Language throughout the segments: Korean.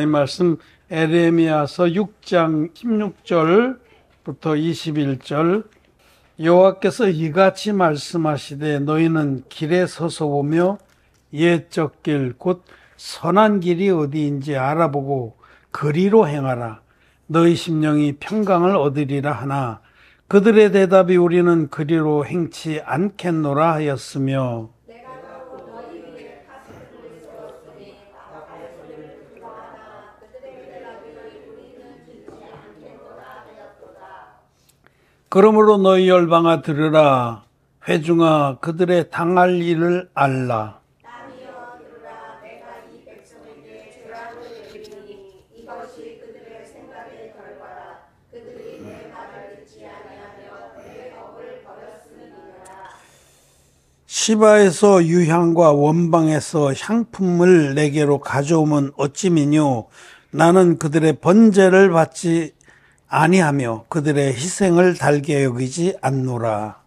하나님 말씀 에레미야서 6장 16절부터 21절. 여호와께서 이같이 말씀하시되 너희는 길에 서서 보며 옛적 길 곧 선한 길이 어디인지 알아보고 그리로 행하라. 너희 심령이 평강을 얻으리라 하나 그들의 대답이 우리는 그리로 행치 않겠노라 하였으며 그러므로 너희 열방아 들으라. 회중아 그들의 당할 일을 알라. 남이여 들으라. 내가 이 백성에게 죄악을 내리니 이것이 그들의 생각의 결과라. 그들이 내 말을 듣지 아니하며 내 법을 버렸음이니라. 시바에서 유향과 원방에서 향품을 내게로 가져오면 어찌미뇨. 나는 그들의 번제를 받지 아니하며 그들의 희생을 달게 여기지 않노라.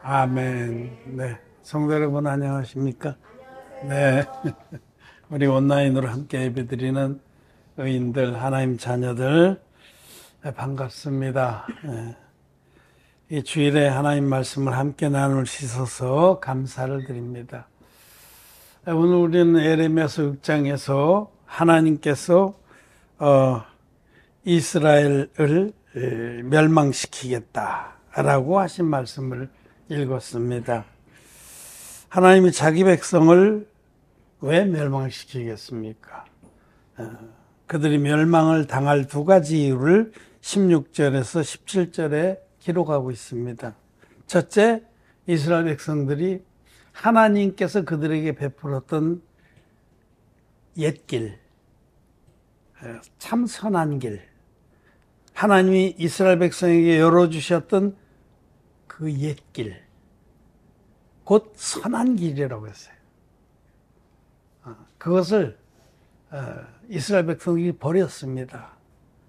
아멘. 네, 성도 여러분 안녕하십니까? 네, 우리 온라인으로 함께 예배드리는 의인들, 하나님 자녀들 반갑습니다. 이 주일에 하나님 말씀을 함께 나누시셔서 감사를 드립니다. 오늘 우리는 에레미야서 6장에서 하나님께서 이스라엘을 멸망시키겠다라고 하신 말씀을 읽었습니다. 하나님이 자기 백성을 왜 멸망시키겠습니까? 그들이 멸망을 당할 두 가지 이유를 16절에서 17절에 기록하고 있습니다. 첫째, 이스라엘 백성들이 하나님께서 그들에게 베풀었던 옛길, 참 선한 길, 하나님이 이스라엘 백성에게 열어주셨던 그 옛길, 곧 선한 길이라고 했어요. 그것을 이스라엘 백성이 버렸습니다.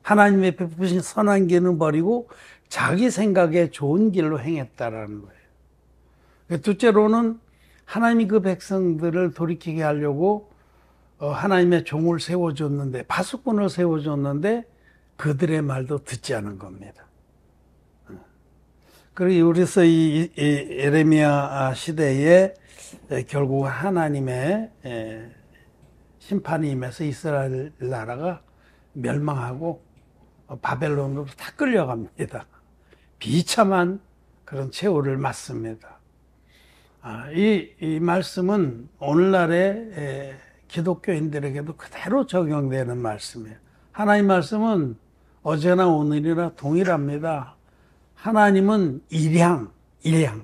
하나님의 베푸신 선한 길은 버리고 자기 생각에 좋은 길로 행했다라는 거예요. 둘째로는 하나님이 그 백성들을 돌이키게 하려고 하나님의 종을 세워줬는데, 파수꾼을 세워줬는데 그들의 말도 듣지 않은 겁니다. 그리고 그래서 이 에레미야 시대에 결국 하나님의 심판이 임해서 이스라엘 나라가 멸망하고 바벨론으로 다 끌려갑니다. 비참한 그런 최후를 맞습니다. 이 말씀은 오늘날의 기독교인들에게도 그대로 적용되는 말씀이에요. 하나님 말씀은 어제나 오늘이나 동일합니다. 하나님은 일양,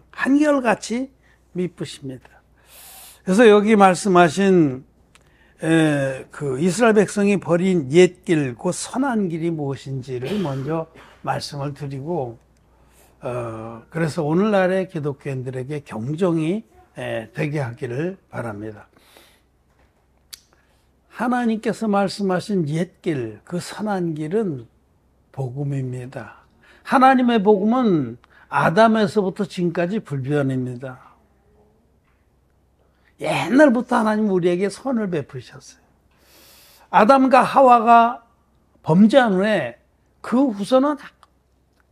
한결같이 미쁘십니다. 그래서 여기 말씀하신 그 이스라엘 백성이 버린 옛길, 그 선한 길이 무엇인지를 먼저 말씀을 드리고, 그래서 오늘날의 기독교인들에게 경종이 되게 하기를 바랍니다. 하나님께서 말씀하신 옛길, 그 선한 길은 복음입니다. 하나님의 복음은 아담에서부터 지금까지 불변입니다. 옛날부터 하나님 우리에게 선을 베푸셨어요. 아담과 하와가 범죄한 후에 그 후손은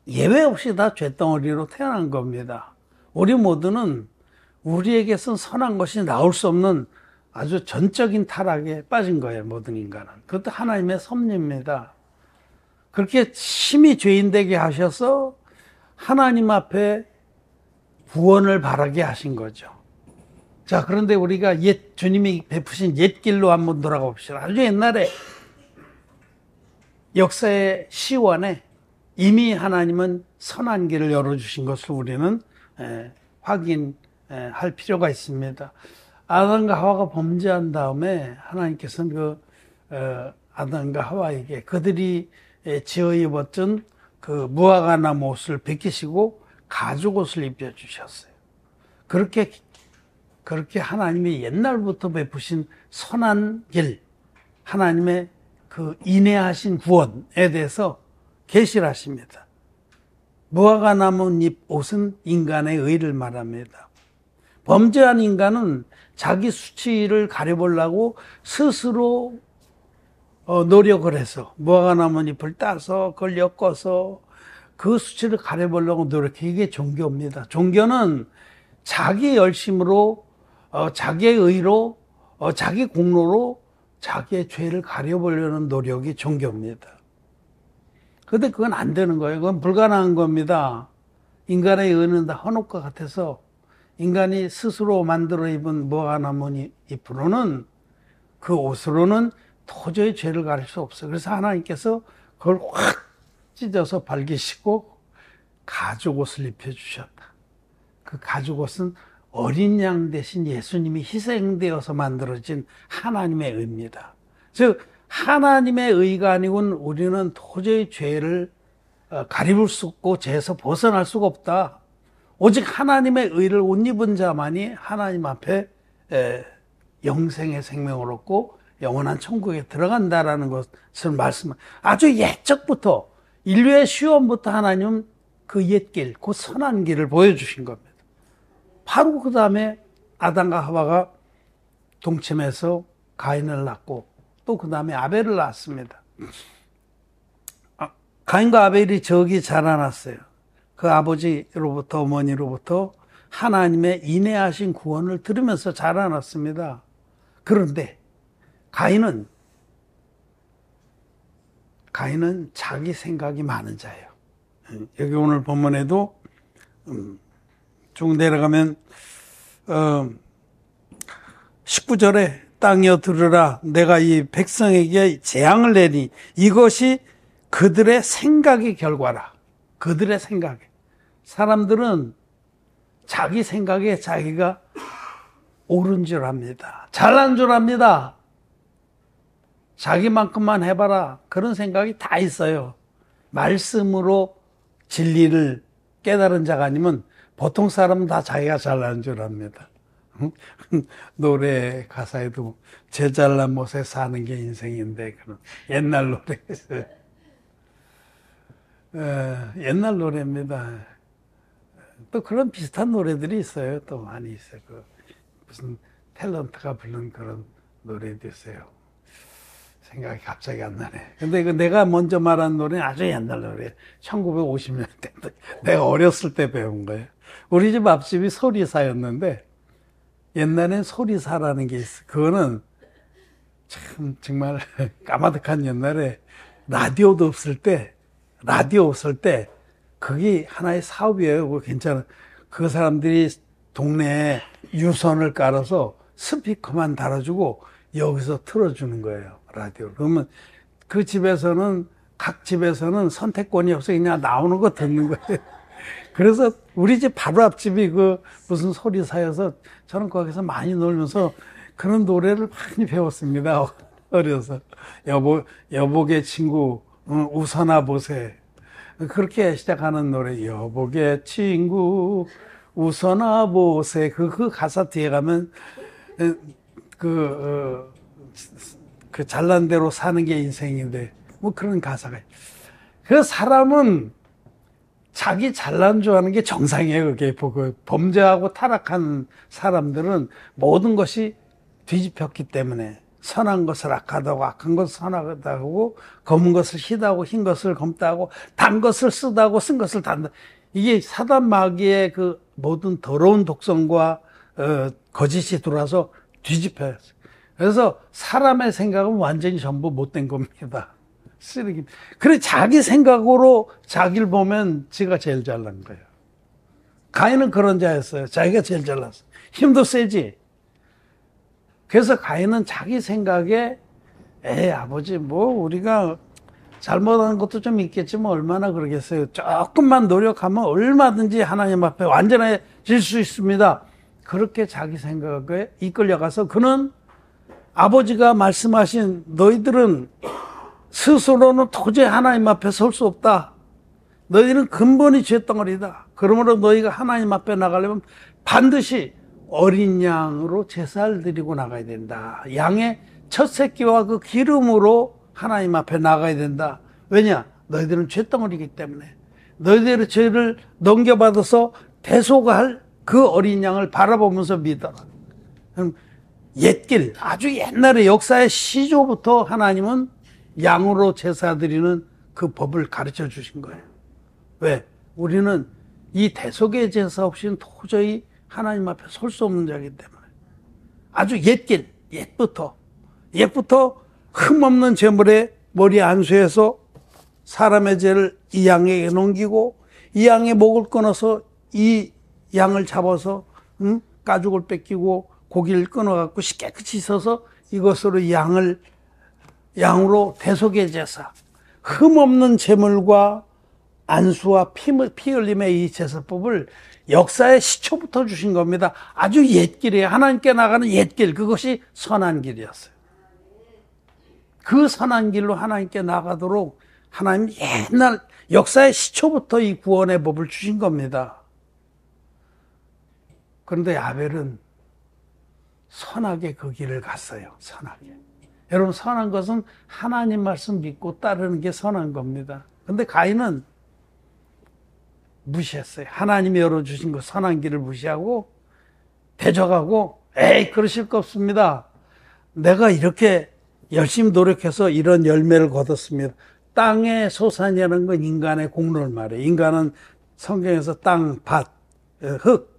예외 없이 다 죄덩어리로 태어난 겁니다. 우리 모두는 우리에게선 선한 것이 나올 수 없는 아주 전적인 타락에 빠진 거예요. 모든 인간은. 그것도 하나님의 섭리입니다. 그렇게 심히 죄인 되게 하셔서 하나님 앞에 구원을 바라게 하신 거죠. 자, 그런데 우리가 주님이 베푸신 옛길로 한번 돌아가 봅시다. 아주 옛날에 역사의 시원에 이미 하나님은 선한 길을 열어주신 것을 우리는 확인할 필요가 있습니다. 아담과 하와가 범죄한 다음에 하나님께서는 아담과 하와에게 그들이 지어 입었던 그 무화과 나무 옷을 벗기시고 가죽 옷을 입혀주셨어요. 그렇게 하나님이 옛날부터 베푸신 선한 길, 하나님의 그 인내하신 구원에 대해서 계시를 하십니다. 무화과 나뭇잎 옷은 인간의 의를 말합니다. 범죄한 인간은 자기 수치를 가려보려고 스스로 노력을 해서 무화과 나뭇잎을 따서 그걸 엮어서 그 수치를 가려보려고 노력해. 이게 종교입니다. 종교는 자기 열심으로 자기의 의로 자기 공로로 자기의 죄를 가려보려는 노력이 종교입니다. 그런데 그건 안 되는 거예요. 그건 불가능한 겁니다. 인간의 의는 다 헌옷과 같아서 인간이 스스로 만들어 입은 무화과 나뭇잎으로는 그 옷으로는 도저히 죄를 가릴 수 없어요. 그래서 하나님께서 그걸 확 찢어서 발기시고 가죽옷을 입혀주셨다. 그 가죽옷은 어린 양 대신 예수님이 희생되어서 만들어진 하나님의 의입니다. 즉 하나님의 의가 아니고는 우리는 도저히 죄를 가리울 수 없고 죄에서 벗어날 수가 없다. 오직 하나님의 의를 옷 입은 자만이 하나님 앞에 영생의 생명을 얻고 영원한 천국에 들어간다라는 것을 아주 옛적부터 인류의 시원부터 하나님은 그 옛길, 그 선한 길을 보여주신 겁니다. 바로 그 다음에 아담과 하와가 동침해서 가인을 낳고 또 그 다음에 아벨을 낳았습니다. 가인과 아벨이 저기 자라났어요. 그 아버지로부터 어머니로부터 하나님의 인내하신 구원을 들으면서 자라났습니다. 그런데 가인은 자기 생각이 많은 자예요. 여기 오늘 본문에도 쭉 내려가면 19절에 땅이여 들으라 내가 이 백성에게 재앙을 내리 이것이 그들의 생각의 결과라. 그들의 생각에. 사람들은 자기 생각에 자기가 옳은 줄 압니다. 잘난 줄 압니다. 자기만큼만 해봐라. 그런 생각이 다 있어요. 말씀으로 진리를 깨달은 자가 아니면 보통 사람은 다 자기가 잘난 줄 압니다. 노래 가사에도 제 잘난 못에 사는 게 인생인데 그런 옛날 노래에서 옛날 노래입니다. 또 그런 비슷한 노래들이 있어요. 또 많이 있어요. 무슨 탤런트가 부른 그런 노래도 있어요. 생각이 갑자기 안 나네. 근데 내가 먼저 말한 노래는 아주 옛날 노래예요. 1950년대. 내가 어렸을 때 배운 거예요. 우리 집 앞집이 소리사였는데 옛날엔 소리사라는 게 있어. 그거는 참 정말 까마득한 옛날에 라디오 없을 때 그게 하나의 사업이에요. 그거 괜찮아. 그 사람들이 동네에 유선을 깔아서 스피커만 달아주고 여기서 틀어주는 거예요. 라디오. 그러면 그 집에서는 각 집에서는 선택권이 없어 그냥 나오는 거 듣는 거예요. 그래서 우리 집 바로 앞집이 그 무슨 소리사여서 저는 거기서 많이 놀면서 그런 노래를 많이 배웠습니다. 어려서 여복의 친구 웃어나 보세. 그렇게 시작하는 노래 여복의 친구 웃어나 보세. 그 가사 뒤에 가면 그 잘난 대로 사는 게 인생인데 뭐 그런 가사가. 그래서 사람은 자기 잘난 줄 아는 게 정상이에요. 그게 범죄하고 타락한 사람들은 모든 것이 뒤집혔기 때문에 선한 것을 악하다고 악한 것을 선하다고 검은 것을 희다고 흰 것을 검다고 단 것을 쓰다고 쓴 것을 단다. 이게 사단 마귀의 그 모든 더러운 독성과 거짓이 들어와서 뒤집혀요. 그래서 사람의 생각은 완전히 전부 못된 겁니다. 쓰레기. 그래 자기 생각으로 자기를 보면 지가 제일 잘난 거예요. 가인은 그런 자였어요. 자기가 제일 잘났어. 힘도 세지. 그래서 가인은 자기 생각에 아버지 뭐 우리가 잘못하는 것도 좀 있겠지만 얼마나 그러겠어요. 조금만 노력하면 얼마든지 하나님 앞에 완전해질 수 있습니다. 그렇게 자기 생각에 이끌려가서 그는 아버지가 말씀하신 너희들은 스스로는 도저히 하나님 앞에 설 수 없다. 너희는 근본이 죄덩어리다. 그러므로 너희가 하나님 앞에 나가려면 반드시 어린 양으로 제사를 드리고 나가야 된다. 양의 첫 새끼와 그 기름으로 하나님 앞에 나가야 된다. 왜냐? 너희들은 죄덩어리이기 때문에. 너희들의 죄를 넘겨받아서 대속할 그 어린 양을 바라보면서 믿어라. 옛길, 아주 옛날의 역사의 시조부터 하나님은 양으로 제사 드리는 그 법을 가르쳐 주신 거예요. 왜? 우리는 이 대속의 제사 없이는 도저히 하나님 앞에 설 수 없는 자이기 때문에. 아주 옛길, 옛부터 흠없는 제물에 머리 안수해서 사람의 죄를 이 양에게 넘기고 이 양의 목을 끊어서 이 양을 잡아서 가죽을 뺏기고 고기를 끊어갖고 깨끗이 씻어서 이것으로 양으로 대속의 제사, 흠없는 제물과 안수와 피 흘림의 이 제사법을 역사의 시초부터 주신 겁니다. 아주 옛길이에요. 하나님께 나가는 옛길, 그것이 선한 길이었어요. 그 선한 길로 하나님께 나가도록 하나님 옛날 역사의 시초부터 이 구원의 법을 주신 겁니다. 그런데 아벨은 선하게 그 길을 갔어요. 선하게. 여러분, 선한 것은 하나님 말씀 믿고 따르는 게 선한 겁니다. 그런데 가인은 무시했어요. 하나님이 열어주신 그 선한 길을 무시하고 대적하고, 에이, 그러실 거 없습니다. 내가 이렇게 열심히 노력해서 이런 열매를 거뒀습니다. 땅의 소산이라는 건 인간의 공로를 말해요. 인간은 성경에서 땅, 밭, 흙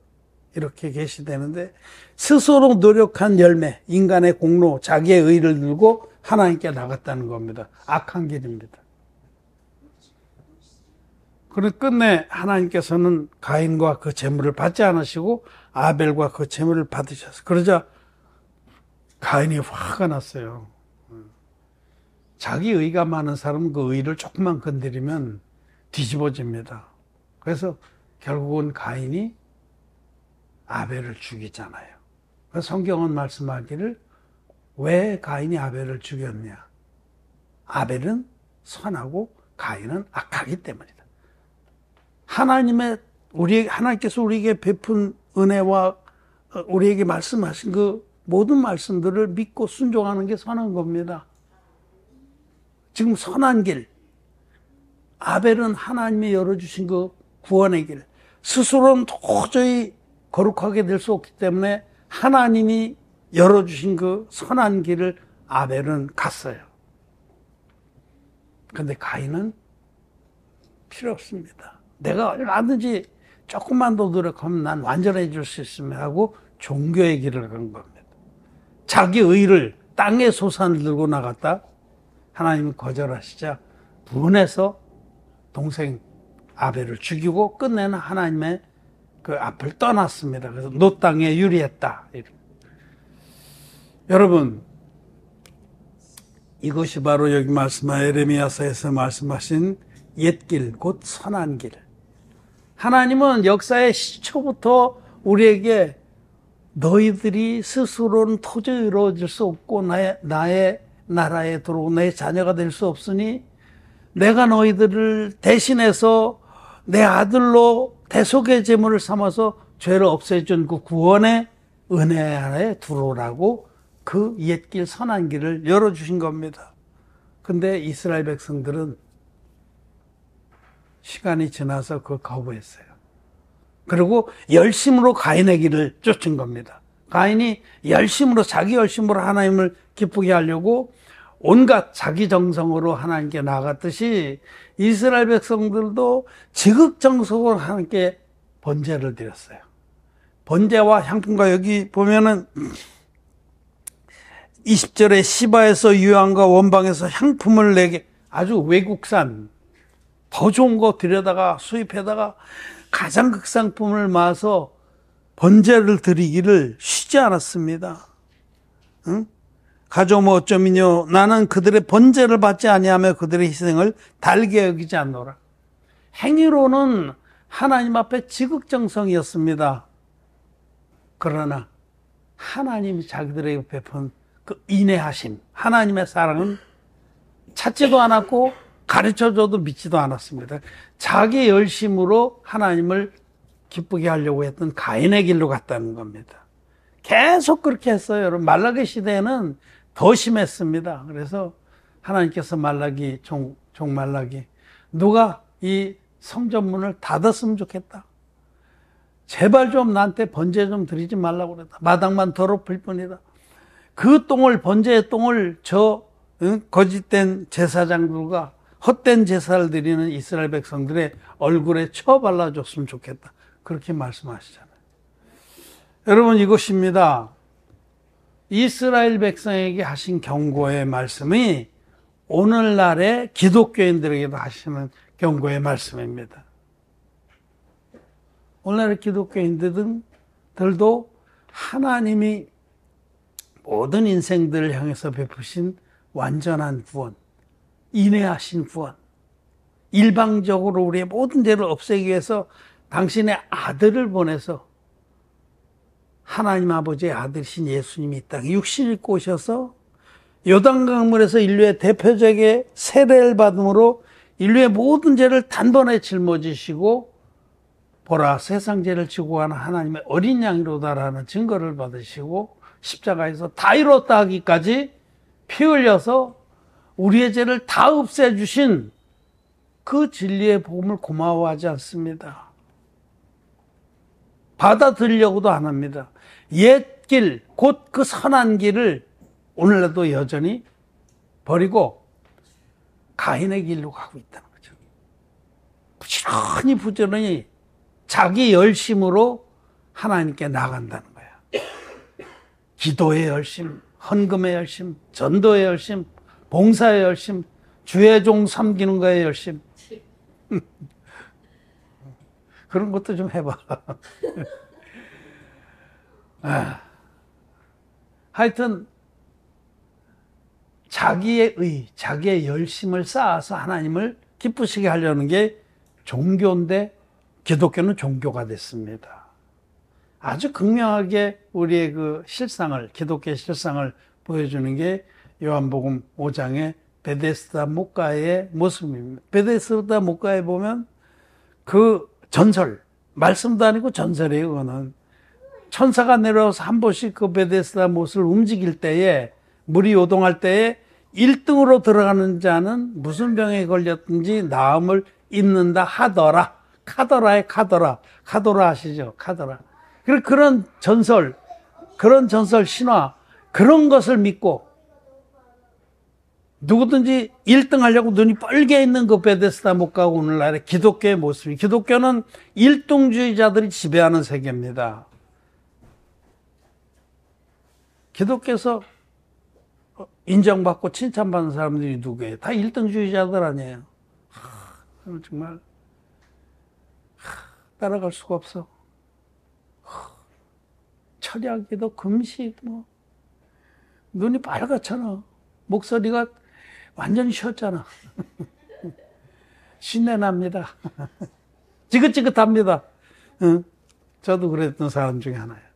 이렇게 계시되는데 스스로 노력한 열매, 인간의 공로, 자기의 의를 들고 하나님께 나갔다는 겁니다. 악한 길입니다. 그런데 끝내 하나님께서는 가인과 그 제물을 받지 않으시고 아벨과 그 제물을 받으셨어요. 그러자 가인이 화가 났어요. 자기 의가 많은 사람은 그 의를 조금만 건드리면 뒤집어집니다. 그래서 결국은 가인이 아벨을 죽이잖아요. 그래서 성경은 말씀하기를 왜 가인이 아벨을 죽였냐? 아벨은 선하고 가인은 악하기 때문이다. 하나님께서 우리에게 베푼 은혜와 우리에게 말씀하신 그 모든 말씀들을 믿고 순종하는 게 선한 겁니다. 지금 선한 길, 아벨은 하나님이 열어주신 그 구원의 길, 스스로는 도저히 거룩하게 될 수 없기 때문에 하나님이 열어주신 그 선한 길을 아벨은 갔어요. 그런데 가인은 필요 없습니다. 내가 얼마든지 조금만 더 노력하면 난 완전해질 수 있으면 하고 종교의 길을 간 겁니다. 자기 의를, 땅의 소산을 들고 나갔다 하나님은 거절하시자 분해서 동생 아벨을 죽이고 끝내는 하나님의 그 앞을 떠났습니다. 그래서 노 땅에 유리했다. 여러분, 이것이 바로 여기 말씀한 예레미야서에서 말씀하신 옛길, 곧 선한 길. 하나님은 역사의 시초부터 우리에게 너희들이 스스로는 도저히 이루어질 수 없고 나의 나라에 들어오고 내 자녀가 될 수 없으니 내가 너희들을 대신해서 내 아들로 대속의 제물을 삼아서 죄를 없애준 그 구원의 은혜 안에 들어오라고 그 옛길 선한 길을 열어주신 겁니다. 근데 이스라엘 백성들은 시간이 지나서 그걸 거부했어요. 그리고 열심으로 가인의 길을 쫓은 겁니다. 가인이 자기 열심으로 하나님을 기쁘게 하려고 온갖 자기 정성으로 하나님께 나아갔듯이 이스라엘 백성들도 지극정성으로 하나님께 번제를 드렸어요. 번제와 향품과 여기 보면은 20절에 시바에서 유황과 원방에서 향품을 내게 아주 외국산 더 좋은 거 들여다가 수입해다가 가장 극상품을 모아서 번제를 드리기를 쉬지 않았습니다. 응? 가져오면 어쩌미뇨 나는 그들의 번제를 받지 아니하며 그들의 희생을 달게 여기지 않노라. 행위로는 하나님 앞에 지극정성이었습니다. 그러나 하나님이 자기들에게 베푼 그 인내하심, 하나님의 사랑은 찾지도 않았고 가르쳐줘도 믿지도 않았습니다. 자기 열심으로 하나님을 기쁘게 하려고 했던 가인의 길로 갔다는 겁니다. 계속 그렇게 했어요. 여러분, 말라기 시대에는 더 심했습니다. 그래서 하나님께서 종말라기 누가 이 성전문을 닫았으면 좋겠다. 제발 좀 나한테 번제 좀 드리지 말라고 그랬다. 마당만 더럽힐 뿐이다. 그 똥을, 번제의 똥을 거짓된 제사장들과 헛된 제사를 드리는 이스라엘 백성들의 얼굴에 쳐 발라줬으면 좋겠다. 그렇게 말씀하시잖아요. 여러분, 이것입니다. 이스라엘 백성에게 하신 경고의 말씀이 오늘날의 기독교인들에게도 하시는 경고의 말씀입니다. 오늘날의 기독교인들도 하나님이 모든 인생들을 향해서 베푸신 완전한 구원, 인내하신 구원, 일방적으로 우리의 모든 죄를 없애기 위해서 당신의 아들을 보내서 하나님 아버지의 아들이신 예수님이 이 땅에 육신을 입고 오셔서 요단강물에서 인류의 대표적인 세례를 받음으로 인류의 모든 죄를 단번에 짊어지시고 보라 세상 죄를 지고 가는 하나님의 어린 양이로다라는 증거를 받으시고 십자가에서 다 이뤘다 하기까지 피 흘려서 우리의 죄를 다 없애주신 그 진리의 복음을 고마워하지 않습니다. 받아들이려고도 안 합니다. 옛 길, 곧 그 선한 길을 오늘날도 여전히 버리고 가인의 길로 가고 있다는 거죠. 부지런히 자기 열심으로 하나님께 나간다는 거야. 기도의 열심, 헌금의 열심, 전도의 열심, 봉사의 열심, 주의 종 섬기는 거에 열심. 그런 것도 좀 해봐. 하여튼 자기의 자기의 열심을 쌓아서 하나님을 기쁘시게 하려는 게 종교인데 기독교는 종교가 됐습니다. 아주 극명하게 우리의 그 실상을, 기독교의 실상을 보여주는 게 요한복음 5장의 베데스다 목가의 모습입니다. 베데스다 목가에 보면 그 전설, 말씀도 아니고 전설이에요. 그거는 천사가 내려와서 한 번씩 그 베데스다 못을 움직일 때에, 물이 요동할 때에 1등으로 들어가는 자는 무슨 병에 걸렸든지 나음을 입는다 하더라. 카더라의 카더라 아시죠? 카더라. 그런 전설, 신화, 그런 것을 믿고 누구든지 1등 하려고 눈이 뻘게 있는 그 베데스다 목가가 오늘날의 기독교의 모습입니다. 기독교는 1등주의자들이 지배하는 세계입니다. 기독교에서 인정받고 칭찬받는 사람들이 누구예요? 다 1등주의자들 아니에요. 정말 따라갈 수가 없어. 철야기도 금식 눈이 빨갛잖아. 목소리가 완전히 쉬었잖아. 신내납니다. 지긋지긋합니다. 저도 그랬던 사람 중에 하나예요.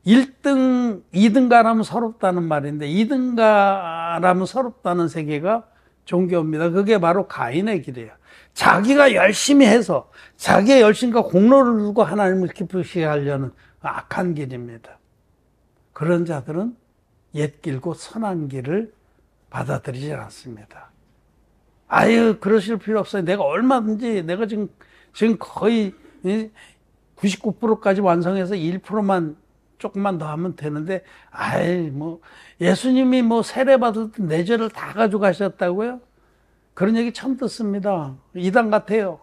1등, 2등가라면 서럽다는 말인데 2등가라면 서럽다는 세계가 종교입니다. 그게 바로 가인의 길이에요. 자기가 열심히 해서 자기의 열심과 공로를 두고 하나님을 기쁘시게 하려는 악한 길입니다. 그런 자들은 옛 길고 선한 길을 받아들이지 않습니다. 아유, 그러실 필요 없어요. 내가 얼마든지, 내가 지금 거의 99%까지 완성해서 1%만 조금만 더 하면 되는데, 예수님이 세례받을 때 내 죄를 다 가져가셨다고요? 그런 얘기 처음 듣습니다. 이단 같아요.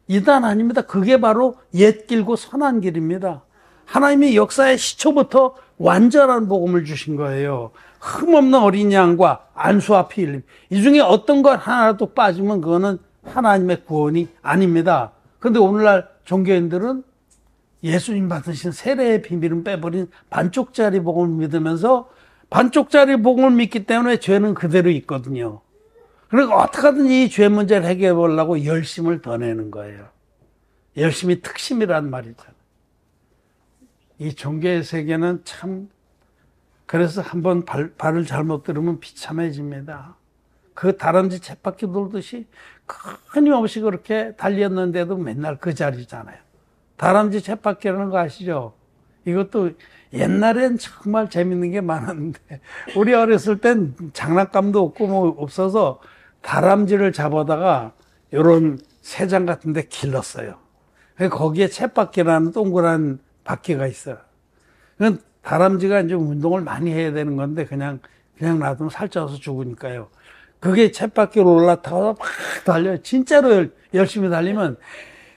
이단 아닙니다. 그게 바로 옛 길고 선한 길입니다. 하나님이 역사의 시초부터 완전한 복음을 주신 거예요. 흠없는 어린 양과 안수와 피 흘림. 이 중에 어떤 것 하나라도 빠지면 그거는 하나님의 구원이 아닙니다. 그런데 오늘날 종교인들은 예수님 받으신 세례의 비밀은 빼버린 반쪽짜리 복음을 믿으면서 반쪽짜리 복음을 믿기 때문에 죄는 그대로 있거든요. 그러니까 어떻게든 이 죄 문제를 해결해 보려고 열심을 더 내는 거예요. 열심이 특심이란 말이잖아요. 이 종교의 세계는 참, 그래서 한번 발을 잘못 들으면 비참해집니다. 그 다람쥐 쳇바퀴 돌듯이 끊임없이 그렇게 달렸는데도 맨날 그 자리잖아요. 다람쥐 쳇바퀴라는 거 아시죠? 이것도 옛날엔 정말 재밌는 게 많았는데, 우리 어렸을 땐 장난감도 없고 뭐 없어서 다람쥐를 잡아다가 요런 새장 같은 데 길렀어요. 거기에 쳇바퀴라는 동그란 바퀴가 있어요. 그건 다람쥐가 이제 운동을 많이 해야 되는 건데 그냥 놔두면 살쪄서 죽으니까요. 그게 쳇바퀴로 올라타서 막 달려요. 진짜로 열심히 달리면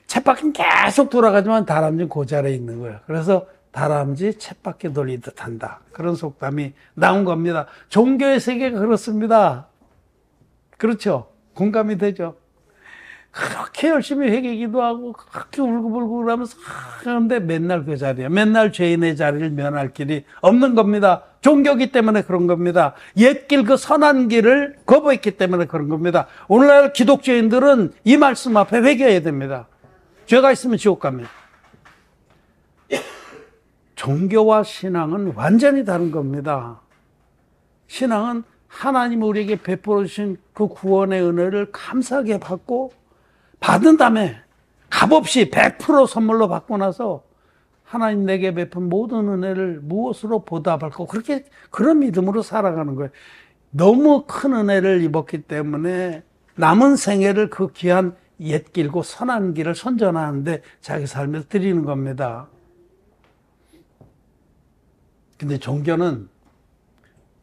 쳇바퀴는 계속 돌아가지만 다람쥐는 그 자리에 있는 거예요. 그래서 다람쥐 쳇바퀴 돌리듯 한다. 그런 속담이 나온 겁니다. 종교의 세계가 그렇습니다. 그렇죠? 공감이 되죠? 그렇게 열심히 회개기도 하고 그렇게 울고불고 그러면서 하는데 맨날 그 자리에 맨날 죄인의 자리를 면할 길이 없는 겁니다. 종교기 때문에 그런 겁니다. 옛길 그 선한 길을 거부했기 때문에 그런 겁니다. 오늘날 기독교인들은 이 말씀 앞에 회개해야 됩니다. 죄가 있으면 지옥 갑니다. 종교와 신앙은 완전히 다른 겁니다. 신앙은 하나님 우리에게 베풀어 주신 그 구원의 은혜를 감사하게 받고 받은 다음에 값없이 100% 선물로 받고 나서 하나님 내게 베푼 모든 은혜를 무엇으로 보답할까? 그런 믿음으로 살아가는 거예요. 너무 큰 은혜를 입었기 때문에 남은 생애를 그 귀한 옛길고 선한 길을 선전하는데 자기 삶을 드리는 겁니다. 근데 종교는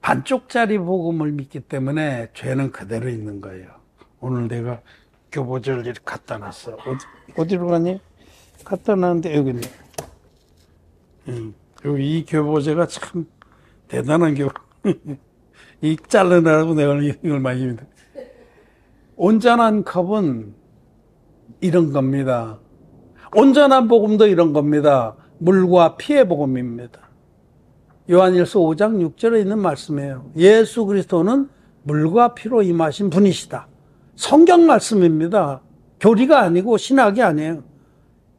반쪽짜리 복음을 믿기 때문에 죄는 그대로 있는 거예요. 오늘 내가 교보제를 이렇게 갖다 놨어. 어디로 가니? 갖다 놨는데 여기 있네. 이 교보제가 참 대단한 교보. 이 잘라내라고 내가 이걸 많이 힘들어. 온전한 컵은 이런 겁니다. 온전한 복음도 이런 겁니다. 물과 피의 복음입니다. 요한일서 5장 6절에 있는 말씀이에요. 예수 그리스도는 물과 피로 임하신 분이시다. 성경 말씀입니다. 교리가 아니고 신학이 아니에요.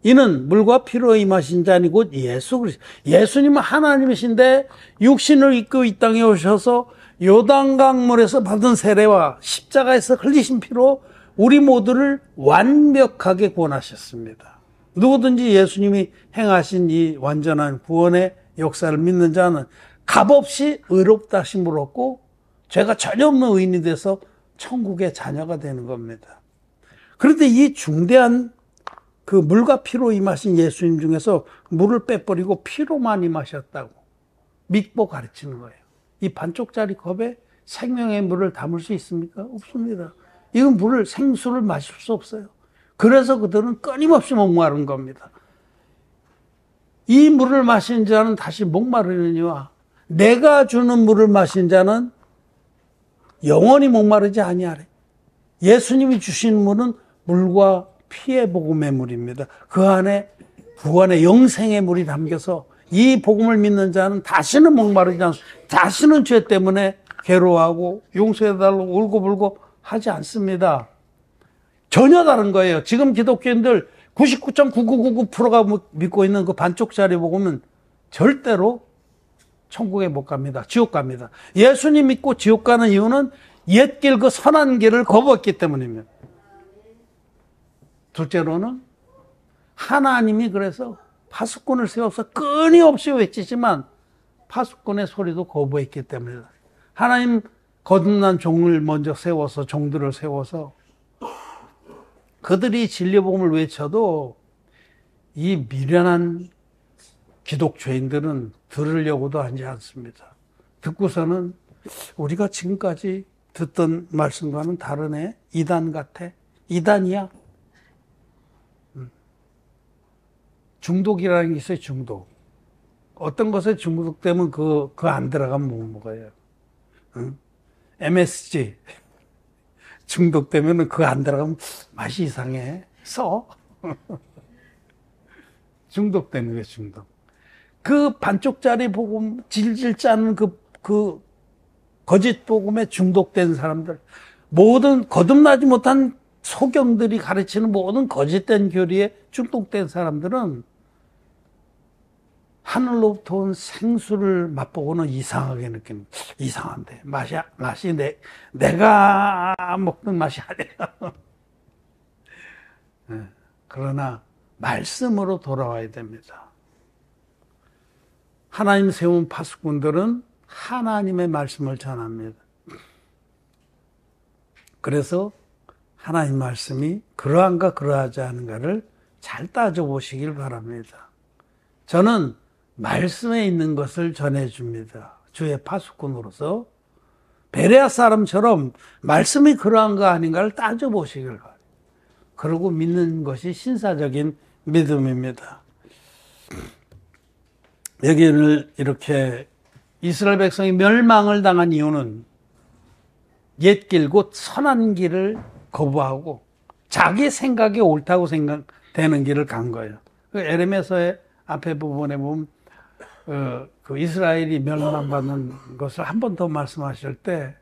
이는 물과 피로 임하신 자니 곧 예수 그리스도. 예수님은 하나님이신데 육신을 입고 이 땅에 오셔서 요단강물에서 받은 세례와 십자가에서 흘리신 피로 우리 모두를 완벽하게 구원하셨습니다. 누구든지 예수님이 행하신 이 완전한 구원의 역사를 믿는 자는 값없이 의롭다 하심을 얻고 죄가 전혀 없는 의인이 돼서 천국의 자녀가 되는 겁니다. 그런데 이 중대한 그 물과 피로 임하신 예수님 중에서 물을 빼버리고 피로만 임하셨다고 믿고 가르치는 거예요. 이 반쪽짜리 컵에 생명의 물을 담을 수 있습니까? 없습니다. 이건 물을, 생수를 마실 수 없어요. 그래서 그들은 끊임없이 목마른 겁니다. 이 물을 마신 자는 다시 목마르느니와 내가 주는 물을 마신 자는 영원히 목마르지 아니하래. 예수님이 주신 물은 물과 피의 복음의 물입니다. 그 안에 구원의 영생의 물이 담겨서 이 복음을 믿는 자는 다시는 목마르지 않습니다. 다시는 죄 때문에 괴로워하고 용서해달라고 울고불고 하지 않습니다. 전혀 다른 거예요. 지금 기독교인들 99.9999%가 믿고 있는 그 반쪽짜리 복음은 절대로 천국에 못 갑니다. 지옥 갑니다. 예수님 믿고 지옥 가는 이유는 옛길 그 선한 길을 거부했기 때문입니다. 둘째로는 하나님이 그래서 파수꾼을 세워서 끊임없이 외치지만 파수꾼의 소리도 거부했기 때문이다. 하나님 거듭난 종을 먼저 세워서 종들을 세워서 그들이 진리 복음을 외쳐도 이 미련한 기독교인들은 들으려고도 하지 않습니다. 듣고서는 우리가 지금까지 듣던 말씀과는 다르네. 이단 같아. 이단이야. 중독이라는 게 있어요. 중독. 어떤 것에 중독되면 그 안 들어가면 못 먹어요. MSG 중독되면 그 안 들어가면 맛이 이상해. 써. 중독되는 거예요. 중독. 그 반쪽짜리 복음 질질 짜는 그 거짓 복음에 중독된 사람들, 모든 거듭나지 못한 소경들이 가르치는 모든 거짓된 교리에 중독된 사람들은 하늘로부터 온 생수를 맛보고는 이상하게 느낍니다. 이상한데 맛이 내가 먹던 맛이 아니야. 그러나 말씀으로 돌아와야 됩니다. 하나님 세운 파수꾼들은 하나님의 말씀을 전합니다. 그래서 하나님 말씀이 그러한가 그러하지 않은가를 잘 따져보시길 바랍니다. 저는 말씀에 있는 것을 전해줍니다. 주의 파수꾼으로서 베레아 사람처럼 말씀이 그러한가 아닌가를 따져보시길 바랍니다. 그러고 믿는 것이 신사적인 믿음입니다. 여기를 이렇게 이스라엘 백성이 멸망을 당한 이유는 옛길 곧 선한 길을 거부하고 자기 생각이 옳다고 생각되는 길을 간 거예요. 그 에레미야서의 앞에 부분에 보면 그 이스라엘이 멸망받는 것을 한 번 더 말씀하실 때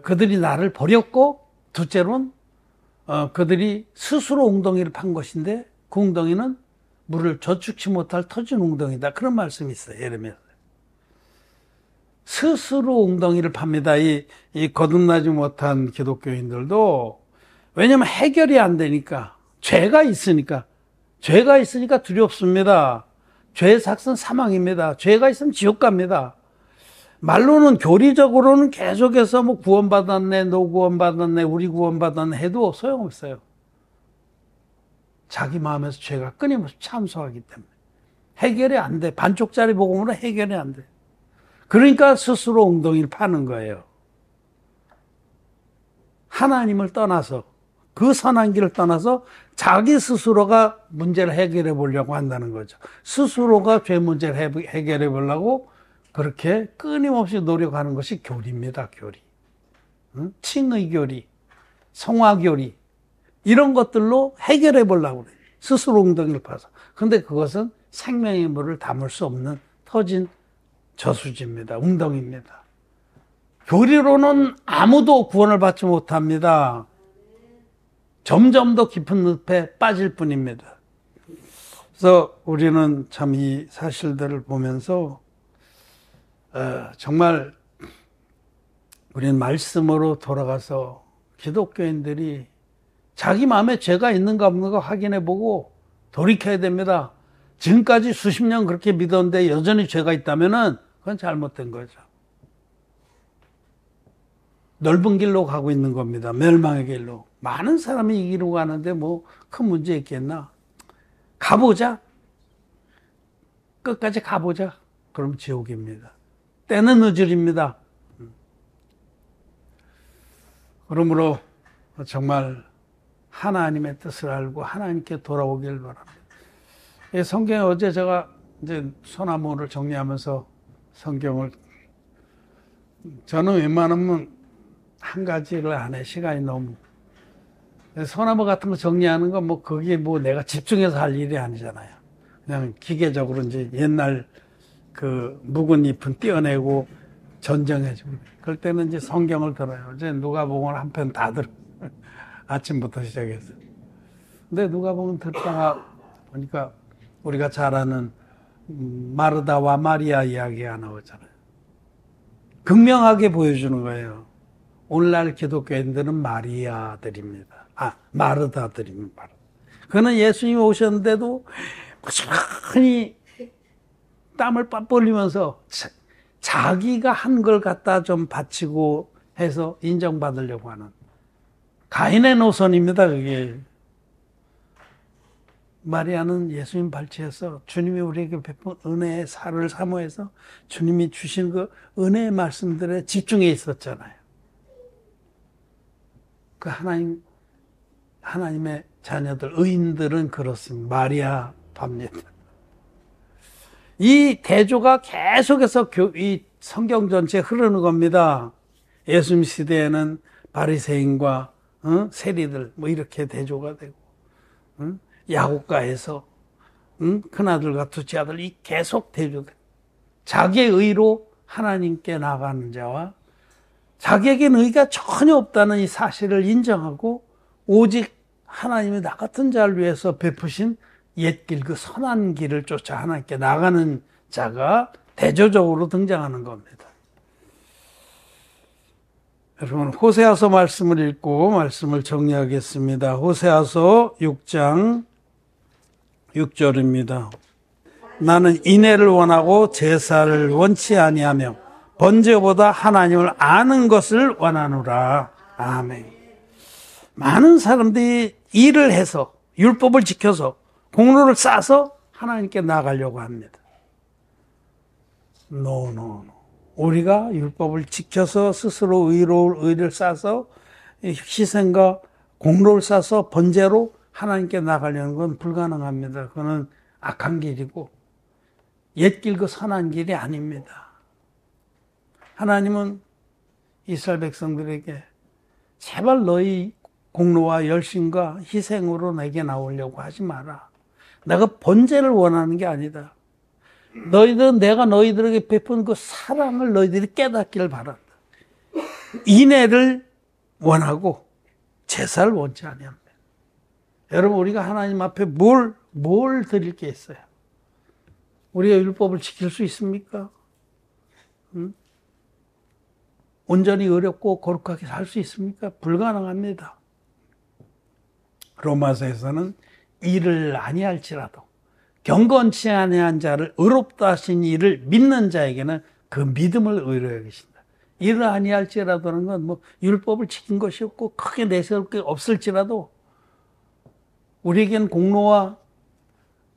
그들이 나를 버렸고 둘째로는 그들이 스스로 웅덩이를 판 것인데 그 웅덩이는 물을 저축치 못할 터진 웅덩이다. 그런 말씀이 있어요. 예레미야에. 스스로 웅덩이를 팝니다. 이 거듭나지 못한 기독교인들도. 왜냐면 해결이 안 되니까. 죄가 있으니까 두렵습니다. 죄의 삭은 사망입니다. 죄가 있으면 지옥 갑니다. 말로는 교리적으로는 계속해서 뭐 구원받았네, 너 구원받았네, 우리 구원받았네 해도 소용없어요. 자기 마음에서 죄가 끊임없이 참소하기 때문에. 해결이 안 돼. 반쪽짜리 복음으로 해결이 안 돼. 그러니까 스스로 웅덩이를 파는 거예요. 하나님을 떠나서, 그 선한 길을 떠나서 자기 스스로가 문제를 해결해 보려고 한다는 거죠. 스스로가 죄 문제를 해결해 보려고 그렇게 끊임없이 노력하는 것이 교리입니다. 교리. 칭의 교리, 성화 교리 이런 것들로 해결해 보려고 그래요. 스스로 웅덩이를 파서. 그런데 그것은 생명의 물을 담을 수 없는 터진 저수지입니다. 웅덩이입니다. 교리로는 아무도 구원을 받지 못합니다. 점점 더 깊은 늪에 빠질 뿐입니다. 그래서 우리는 참 이 사실들을 보면서 정말 우리는 말씀으로 돌아가서 기독교인들이 자기 마음에 죄가 있는가 없는가 확인해보고 돌이켜야 됩니다. 지금까지 수십 년 그렇게 믿었는데 여전히 죄가 있다면은 그건 잘못된 거죠. 넓은 길로 가고 있는 겁니다. 멸망의 길로. 많은 사람이 이 길로 가는데 뭐 큰 문제 있겠나? 가보자. 끝까지 가보자. 그럼 지옥입니다. 때는 늦으립니다. 그러므로 정말 하나님의 뜻을 알고 하나님께 돌아오길 바랍니다. 성경에 어제 제가 이제 소나무를 정리하면서 성경을 저는 웬만하면 한 가지를 안 해. 시간이 너무. 소나무 같은 거 정리하는 건 뭐 그게 뭐 내가 집중해서 할 일이 아니잖아요. 그냥 기계적으로 이제 옛날 그 묵은 잎은 떼어내고 전정해주고. 그럴 때는 이제 성경을 들어요. 이제 누가복음을 한 편 다 들어. 아침부터 시작해서. 근데 누가복음 듣다가 보니까 우리가 잘 아는 마르다와 마리아 이야기가 나오잖아요. 극명하게 보여주는 거예요. 오늘날 기독교인들은 마리아들입니다. 마르다들입니다. 그는 예수님이 오셨는데도 많이 땀을 빡 흘리면서 자기가 한 걸 갖다 좀 바치고 해서 인정받으려고 하는 가인의 노선입니다. 그게. 마리아는 예수님 발치해서 주님이 우리에게 베푼 은혜의 살을 사모해서 주님이 주신 그 은혜의 말씀들에 집중해 있었잖아요. 그 하나님의 자녀들, 의인들은 그렇습니다. 마리아 밥니다. 이 대조가 계속해서 이 성경 전체에 흐르는 겁니다. 예수님 시대에는 바리새인과 세리들 뭐 이렇게 대조가 되고 야곱가에서 큰아들과 둘째 아들이 계속 대조돼. 자기의 의로 하나님께 나가는 자와 자기에게는 의가 전혀 없다는 이 사실을 인정하고 오직 하나님이 나 같은 자를 위해서 베푸신 옛길, 그 선한 길을 쫓아 하나님께 나가는 자가 대조적으로 등장하는 겁니다. 여러분, 호세아서 말씀을 읽고 말씀을 정리하겠습니다. 호세아서 6장 6절입니다. 나는 인애를 원하고 제사를 원치 아니하며 번제보다 하나님을 아는 것을 원하노라. 아멘. 많은 사람들이 일을 해서 율법을 지켜서 공로를 쌓아서 하나님께 나아가려고 합니다. No. 우리가 율법을 지켜서 스스로 의를 쌓아서 희생과 공로를 쌓아서 번제로 하나님께 나아가려는 건 불가능합니다. 그거는 악한 길이고 옛 길고 선한 길이 아닙니다. 하나님은 이스라엘 백성들에게 제발 너희 공로와 열심과 희생으로 내게 나오려고 하지 마라. 내가 번제를 원하는 게 아니다. 너희들은 내가 너희들에게 베푼 그 사랑을 너희들이 깨닫기를 바란다. 인애를 원하고 제사를 원치 아니합니다. 여러분, 우리가 하나님 앞에 뭘 드릴 게 있어요? 우리가 율법을 지킬 수 있습니까? 온전히 의롭고 거룩하게 살 수 있습니까? 불가능합니다. 로마서에서는 이를 아니할지라도 경건치 아니한 자를 의롭다 하신 이를 믿는 자에게는 그 믿음을 의로 여기신다. 이를 아니할지라도는 건 뭐 율법을 지킨 것이 없고 크게 내세울 게 없을지라도 우리에겐 공로와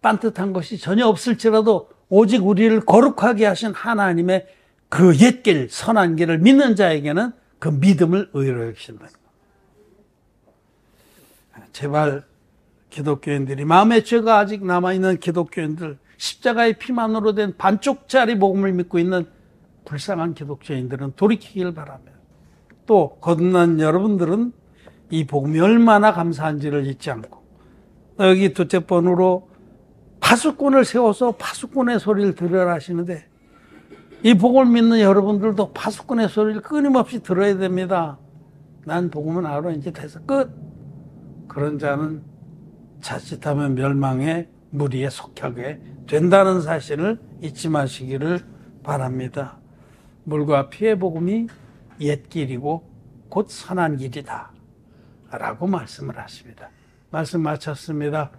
빤듯한 것이 전혀 없을지라도 오직 우리를 거룩하게 하신 하나님의 그 옛길 선한 길을 믿는 자에게는 그 믿음을 의로 여기신다. 제발 기독교인들이, 마음의 죄가 아직 남아있는 기독교인들, 십자가의 피만으로 된 반쪽짜리 복음을 믿고 있는 불쌍한 기독교인들은 돌이키길 바라며, 또 거듭난 여러분들은 이 복음이 얼마나 감사한지를 잊지 않고, 여기 둘째 번으로 파수꾼을 세워서 파수꾼의 소리를 들으라 하시는데, 이 복음을 믿는 여러분들도 파수꾼의 소리를 끊임없이 들어야 됩니다. 난 복음은 알아, 이제 돼서 끝. 그런 자는 자칫하면 멸망의 무리에 속하게 된다는 사실을 잊지 마시기를 바랍니다. 물과 피의 복음이 옛 길이고 곧 선한 길이다 라고 말씀을 하십니다. 말씀 마쳤습니다.